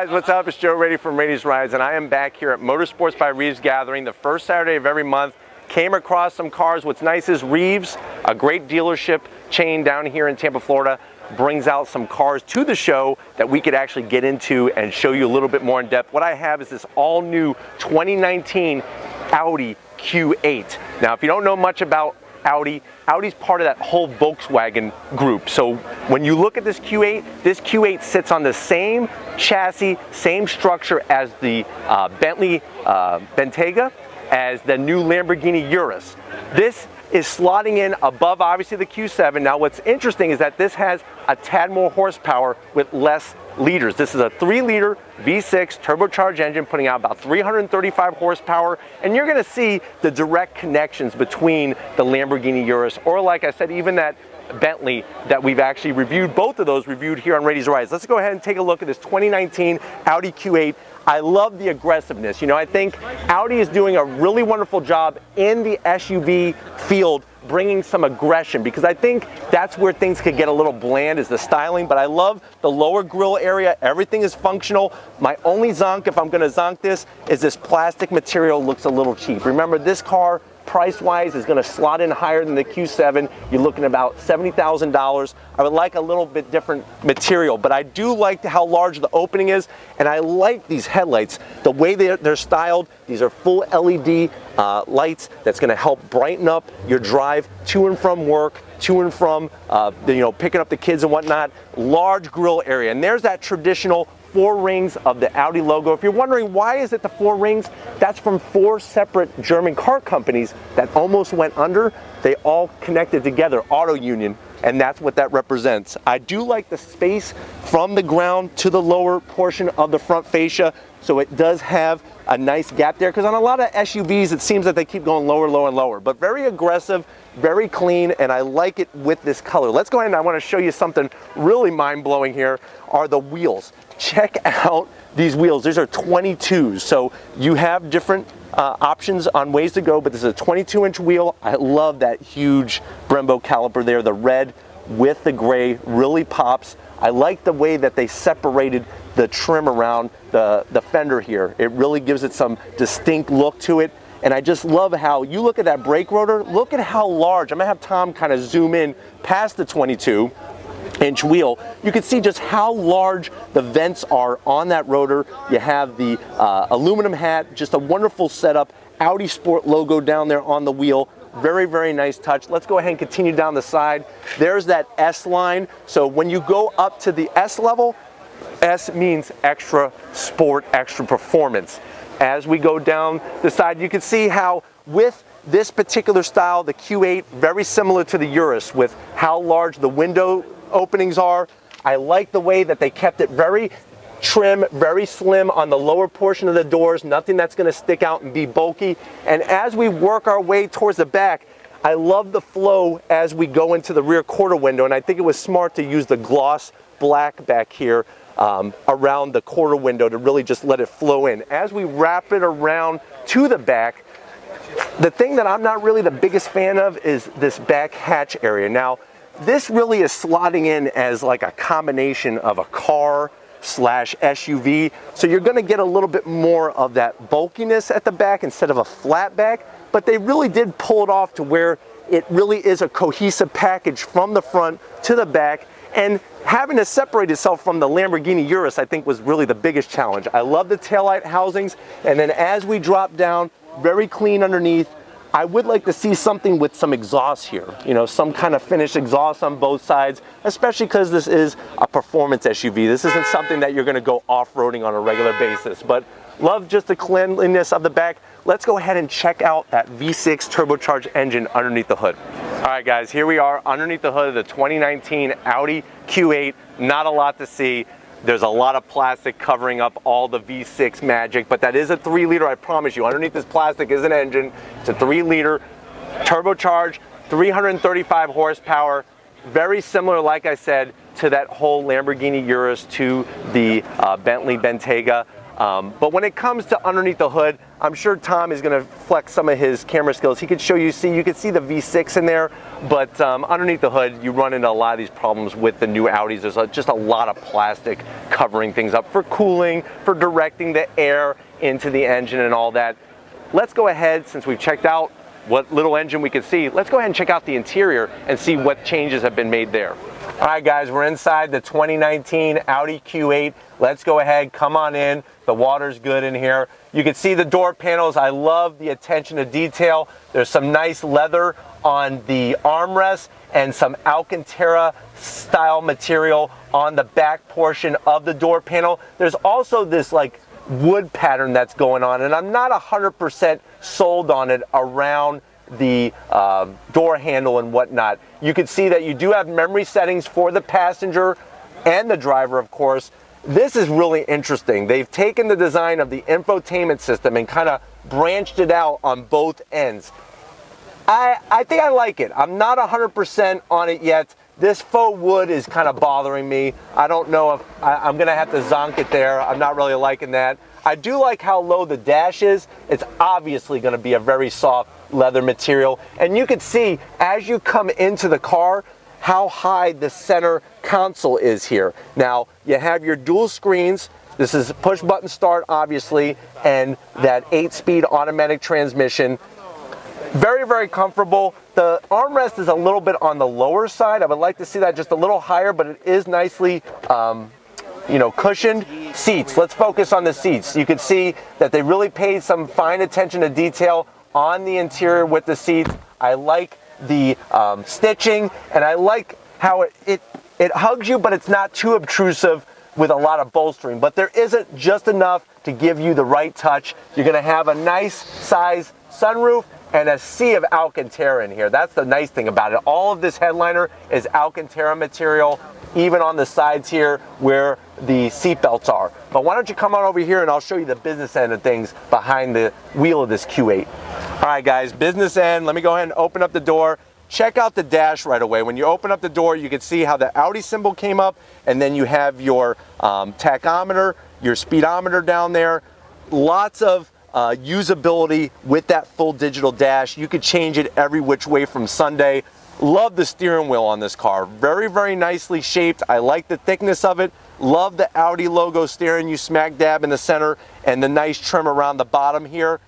guys, what's up? It's Joe Raiti from Raiti's Rides, and I am back here at Motorsports by Reeves Gathering, the first Saturday of every month. Came across some cars. What's nice is Reeves, a great dealership chain down here in Tampa, Florida, brings out some cars to the show that we could actually get into and show you a little bit more in depth. What I have is this all-new 2019 Audi Q8. Now, if you don't know much about Audi's part of that whole Volkswagen group. So when you look at this Q8 sits on the same chassis, same structure as the Bentley Bentayga, as the new Lamborghini Urus. This is slotting in above, obviously, the Q7. Now, what's interesting is that this has a tad more horsepower with less liters. This is a 3-liter V6 turbocharged engine putting out about 335 horsepower, and you're going to see the direct connections between the Lamborghini Urus, or like I said, even that Bentley that we've actually reviewed, both of those reviewed here on Raiti's Rides. Let's go ahead and take a look at this 2019 Audi Q8. I love the aggressiveness. You know, I think Audi is doing a really wonderful job in the SUV field, bringing some aggression, because I think that's where things could get a little bland, is the styling. But I love the lower grille area. Everything is functional. My only zonk, if I'm going to zonk this, is this plastic material looks a little cheap. Remember, this car, price-wise, is going to slot in higher than the Q7. You're looking at about $70,000. I would like a little bit different material, but I do like how large the opening is, and I like these headlights. The way they're styled, these are full LED lights that's going to help brighten up your drive to and from work, to and from picking up the kids and whatnot. Large grille area, and there's that traditional 4 rings of the Audi logo. If you're wondering why is it the 4 rings, that's from 4 separate German car companies that almost went under. They all connected together, auto union, and that's what that represents. I do like the space from the ground to the lower portion of the front fascia, so it does have a nice gap there, because on a lot of SUVs it seems that they keep going lower, lower, and lower, but very aggressive, very clean, and I like it with this color. Let's go ahead, and I want to show you something really mind-blowing here, are the wheels. Check out these wheels. These are 22s, so you have different options on ways to go, but this is a 22-inch wheel. I love that huge Brembo caliper there. The red with the gray really pops. I like the way that they separated the trim around the fender here. It really gives it some distinct look to it. And I just love how you look at that brake rotor. Look at how large. I'm gonna have Tom kind of zoom in past the 22-inch wheel. You can see just how large the vents are on that rotor. You have the aluminum hat, just a wonderful setup. Audi Sport logo down there on the wheel. Very, very nice touch. Let's go ahead and continue down the side. There's that S line. So when you go up to the S level, S means extra sport, extra performance. As we go down the side, you can see how with this particular style, the Q8, very similar to the Urus with how large the window openings are. I like the way that they kept it very trim, very slim on the lower portion of the doors, nothing that's going to stick out and be bulky. And as we work our way towards the back, I love the flow as we go into the rear quarter window, and I think it was smart to use the gloss black back here around the quarter window to really just let it flow in. As we wrap it around to the back, the thing that I'm not really the biggest fan of is this back hatch area. Now, this really is slotting in as like a combination of a car slash SUV. So you're going to get a little bit more of that bulkiness at the back instead of a flat back, but they really did pull it off to where it really is a cohesive package from the front to the back. And having to separate itself from the Lamborghini Urus, I think, was really the biggest challenge. I love the taillight housings, and then as we drop down, very clean underneath. I would like to see something with some exhaust here, you know, some kind of finished exhaust on both sides, especially because this is a performance SUV. This isn't something that you're going to go off-roading on a regular basis, but love just the cleanliness of the back. Let's go ahead and check out that V6 turbocharged engine underneath the hood. All right, guys, here we are underneath the hood of the 2019 Audi Q8. Not a lot to see. There's a lot of plastic covering up all the V6 magic, but that is a 3-liter, I promise you. Underneath this plastic is an engine. It's a 3-liter turbocharged, 335 horsepower. Very similar, like I said, to that whole Lamborghini Urus, to the Bentley Bentayga. But when it comes to underneath the hood, I'm sure Tom is going to flex some of his camera skills. He could show you, you can see the V6 in there, but underneath the hood, you run into a lot of these problems with the new Audis. There's just a lot of plastic covering things up for cooling, for directing the air into the engine and all that. Let's go ahead, since we've checked out what little engine we can see, let's go ahead and check out the interior and see what changes have been made there. All right, guys, we're inside the 2019 Audi Q8. Let's go ahead, come on in. The water's good in here. You can see the door panels. I love the attention to detail. There's some nice leather on the armrest and some Alcantara style material on the back portion of the door panel. There's also this like wood pattern that's going on, and I'm not 100% sold on it around the door handle and whatnot. You can see that you do have memory settings for the passenger and the driver, of course. This is really interesting. They've taken the design of the infotainment system and kind of branched it out on both ends. I think I like it. I'm not 100% on it yet. This faux wood is kind of bothering me. I don't know if I'm gonna have to zonk it there. I'm not really liking that. I do like how low the dash is. It's obviously gonna be a very soft leather material. And you can see as you come into the car, how high the center console is here. Now, you have your dual screens. This is push button start, obviously, and that 8-speed automatic transmission. Very, very comfortable. The armrest is a little bit on the lower side. I would like to see that just a little higher, but it is nicely cushioned. Seats, let's focus on the seats. You can see that they really paid some fine attention to detail on the interior with the seats. I like the stitching, and I like how it hugs you, but it's not too obtrusive with a lot of bolstering. But there isn't just enough to give you the right touch. You're gonna have a nice size sunroof and a sea of Alcantara in here. That's the nice thing about it. All of this headliner is Alcantara material, even on the sides here where the seat belts are. But why don't you come on over here and I'll show you the business end of things behind the wheel of this Q8. All right, guys, business end. Let me go ahead and open up the door. Check out the dash right away. When you open up the door, you can see how the Audi symbol came up, and then you have your tachometer, your speedometer down there. Lots of usability with that full digital dash. You could change it every which way from Sunday. Love the steering wheel on this car. Very, very nicely shaped. I like the thickness of it. Love the Audi logo staring you smack dab in the center and the nice trim around the bottom here.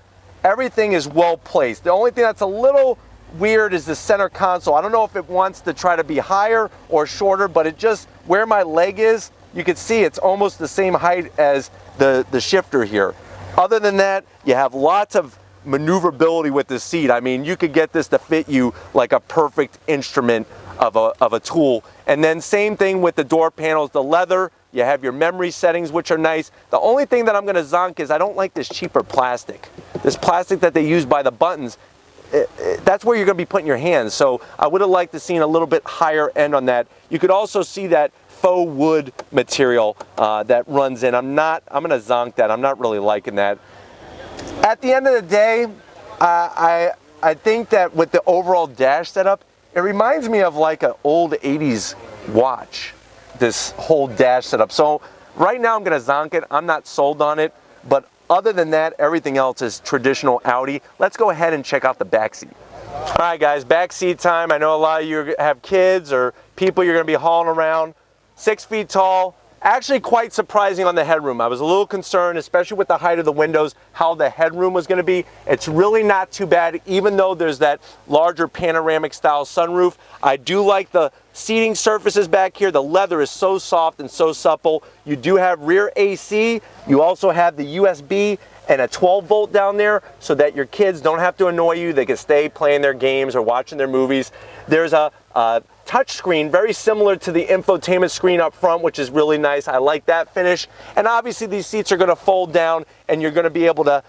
Everything is well placed. The only thing that's a little weird is the center console. I don't know if it wants to try to be higher or shorter, but it just, where my leg is, you can see it's almost the same height as the shifter here. Other than that, you have lots of maneuverability with the seat. I mean, you could get this to fit you like a perfect instrument of a tool. And then same thing with the door panels, the leather. You have your memory settings, which are nice. The only thing that I'm gonna zonk is I don't like this cheaper plastic. This plastic that they use by the buttons, that's where you're gonna be putting your hands. So I would have liked to see a little bit higher end on that. You could also see that faux wood material that runs in. I'm gonna zonk that. I'm not really liking that. At the end of the day, I think that with the overall dash setup, it reminds me of like an old 80s watch, this whole dash setup. So right now I'm gonna zonk it. I'm not sold on it, but other than that, everything else is traditional Audi. Let's go ahead and check out the back seat. All right, guys, back seat time. I know a lot of you have kids or people you're gonna be hauling around. 6 feet tall. Actually quite surprising on the headroom. I was a little concerned, especially with the height of the windows, how the headroom was going to be. It's really not too bad, even though there's that larger panoramic style sunroof. I do like the seating surfaces back here. The leather is so soft and so supple. You do have rear AC. You also have the USB and a 12 volt down there so that your kids don't have to annoy you. They can stay playing their games or watching their movies. There's a touch screen, very similar to the infotainment screen up front, which is really nice. I like that finish. And obviously these seats are gonna fold down and you're gonna be able to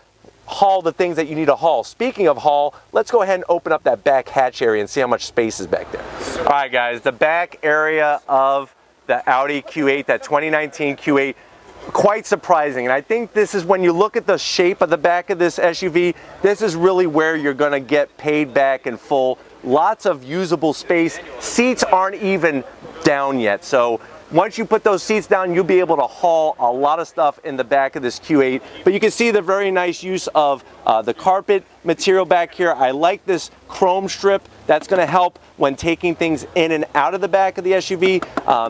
haul the things that you need to haul. Speaking of haul, let's go ahead and open up that back hatch area and see how much space is back there. All right, guys, the back area of the Audi Q8, that 2019 Q8, quite surprising. And I think this is, when you look at the shape of the back of this SUV, this is really where you're gonna get paid back in full. Lots of usable space. Seats aren't even down yet, so Once you put those seats down, you'll be able to haul a lot of stuff in the back of this Q8. But you can see the very nice use of the carpet material back here. I like this chrome strip. That's going to help when taking things in and out of the back of the SUV.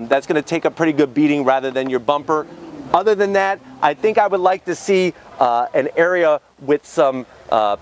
That's going to take a pretty good beating rather than your bumper. Other than that, I think I would like to see an area with some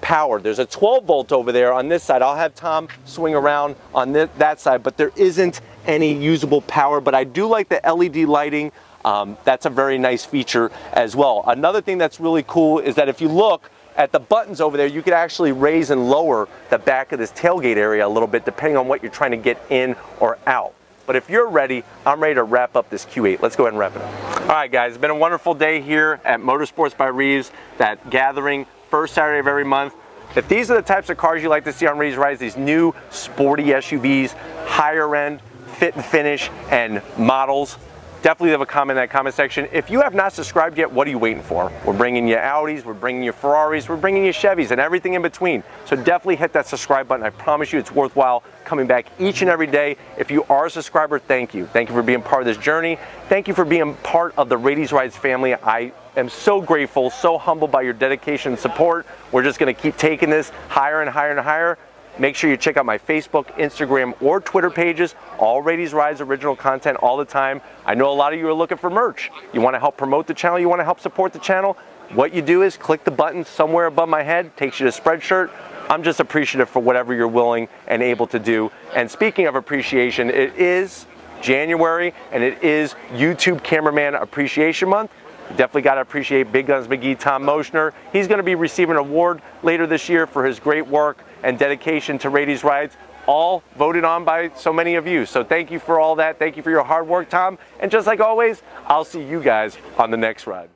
power. There's a 12 volt over there on this side. I'll have Tom swing around on that side, but there isn't any usable power. But I do like the LED lighting. That's a very nice feature as well. Another thing that's really cool is that if you look at the buttons over there, you could actually raise and lower the back of this tailgate area a little bit depending on what you're trying to get in or out. But if you're ready, I'm ready to wrap up this Q8. Let's go ahead and wrap it up. All right, guys, it's been a wonderful day here at Motorsports by Reeves, that gathering, first Saturday of every month. If these are the types of cars you like to see on Reeves Rides, these new sporty SUVs, higher end, fit and finish, and models, definitely leave a comment in that comment section. If you have not subscribed yet, what are you waiting for? We're bringing you Audis, we're bringing you Ferraris, we're bringing you Chevys, and everything in between. So definitely hit that subscribe button. I promise you it's worthwhile coming back each and every day. If you are a subscriber, thank you. Thank you for being part of this journey. Thank you for being part of the Raiti Rides family. I am so grateful, so humbled by your dedication and support. We're just gonna keep taking this higher and higher and higher. Make sure you check out my Facebook, Instagram, or Twitter pages. All Raiti Rides original content all the time. I know a lot of you are looking for merch. You want to help promote the channel, you want to help support the channel. What you do is click the button somewhere above my head, takes you to Spreadshirt. I'm just appreciative for whatever you're willing and able to do. And speaking of appreciation, it is January and it is YouTube Cameraman Appreciation Month. Definitely got to appreciate Big Guns McGee, Tom Moschner. He's going to be receiving an award later this year for his great work and dedication to Raiti's Rides, all voted on by so many of you. So thank you for all that. Thank you for your hard work, Tom. And just like always, I'll see you guys on the next ride.